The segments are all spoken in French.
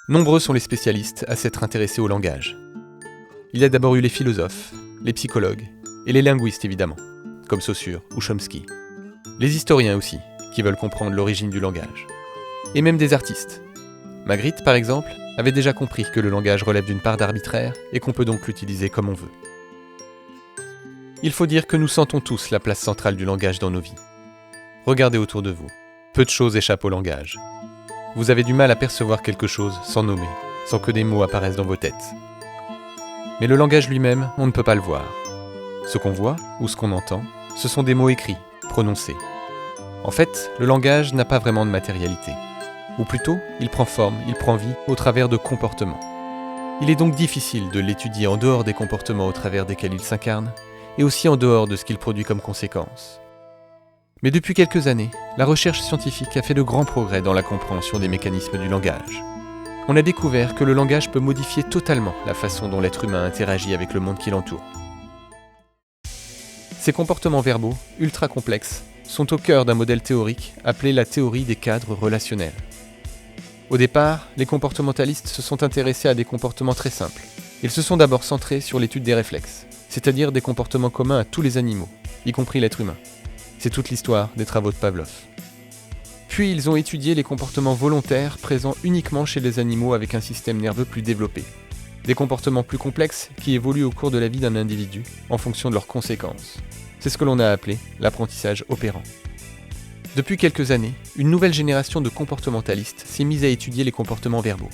Nombreux sont les spécialistes à s'être intéressés au langage. Il y a d'abord eu les philosophes, les psychologues et les linguistes évidemment, comme Saussure ou Chomsky. Les historiens aussi, qui veulent comprendre l'origine du langage. Et même des artistes. Magritte, par exemple, avait déjà compris que le langage relève d'une part d'arbitraire et qu'on peut donc l'utiliser comme on veut. Il faut dire que nous sentons tous la place centrale du langage dans nos vies. Regardez autour de vous. Peu de choses échappent au langage. Vous avez du mal à percevoir quelque chose sans nommer, sans que des mots apparaissent dans vos têtes. Mais le langage lui-même, on ne peut pas le voir. Ce qu'on voit ou ce qu'on entend, ce sont des mots écrits, prononcés. En fait, le langage n'a pas vraiment de matérialité. Ou plutôt, il prend forme, il prend vie au travers de comportements. Il est donc difficile de l'étudier en dehors des comportements au travers desquels il s'incarne, et aussi en dehors de ce qu'il produit comme conséquence. Mais depuis quelques années, la recherche scientifique a fait de grands progrès dans la compréhension des mécanismes du langage. On a découvert que le langage peut modifier totalement la façon dont l'être humain interagit avec le monde qui l'entoure. Ces comportements verbaux, ultra complexes, sont au cœur d'un modèle théorique appelé la théorie des cadres relationnels. Au départ, les comportementalistes se sont intéressés à des comportements très simples. Ils se sont d'abord centrés sur l'étude des réflexes, c'est-à-dire des comportements communs à tous les animaux, y compris l'être humain. C'est toute l'histoire des travaux de Pavlov. Puis ils ont étudié les comportements volontaires présents uniquement chez les animaux avec un système nerveux plus développé. Des comportements plus complexes qui évoluent au cours de la vie d'un individu en fonction de leurs conséquences. C'est ce que l'on a appelé l'apprentissage opérant. Depuis quelques années, une nouvelle génération de comportementalistes s'est mise à étudier les comportements verbaux.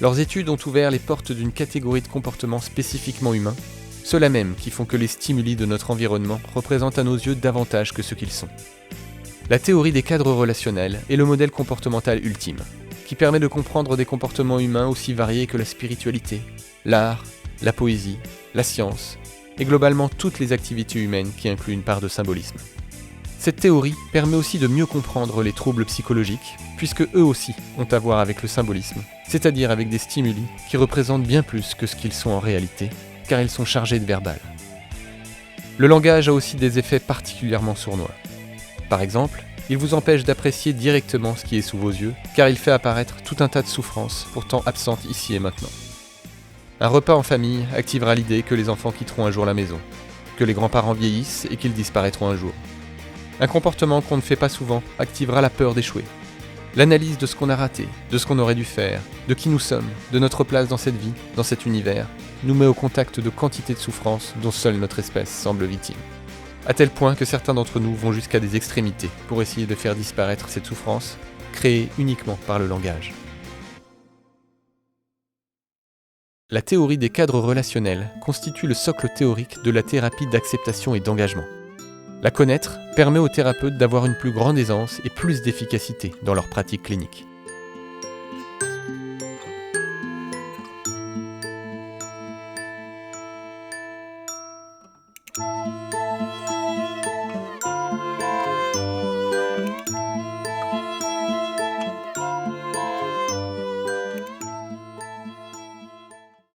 Leurs études ont ouvert les portes d'une catégorie de comportements spécifiquement humains, ceux-là même qui font que les stimuli de notre environnement représentent à nos yeux davantage que ce qu'ils sont. La théorie des cadres relationnels est le modèle comportemental ultime, qui permet de comprendre des comportements humains aussi variés que la spiritualité, l'art, la poésie, la science, et globalement toutes les activités humaines qui incluent une part de symbolisme. Cette théorie permet aussi de mieux comprendre les troubles psychologiques, puisque eux aussi ont à voir avec le symbolisme, c'est-à-dire avec des stimuli qui représentent bien plus que ce qu'ils sont en réalité, car ils sont chargés de verbal. Le langage a aussi des effets particulièrement sournois. Par exemple, il vous empêche d'apprécier directement ce qui est sous vos yeux, car il fait apparaître tout un tas de souffrances pourtant absentes ici et maintenant. Un repas en famille activera l'idée que les enfants quitteront un jour la maison, que les grands-parents vieillissent et qu'ils disparaîtront un jour. Un comportement qu'on ne fait pas souvent activera la peur d'échouer. L'analyse de ce qu'on a raté, de ce qu'on aurait dû faire, de qui nous sommes, de notre place dans cette vie, dans cet univers, nous met au contact de quantités de souffrances dont seule notre espèce semble victime. À tel point que certains d'entre nous vont jusqu'à des extrémités pour essayer de faire disparaître cette souffrance, créée uniquement par le langage. La théorie des cadres relationnels constitue le socle théorique de la thérapie d'acceptation et d'engagement. La connaître permet aux thérapeutes d'avoir une plus grande aisance et plus d'efficacité dans leur pratique clinique.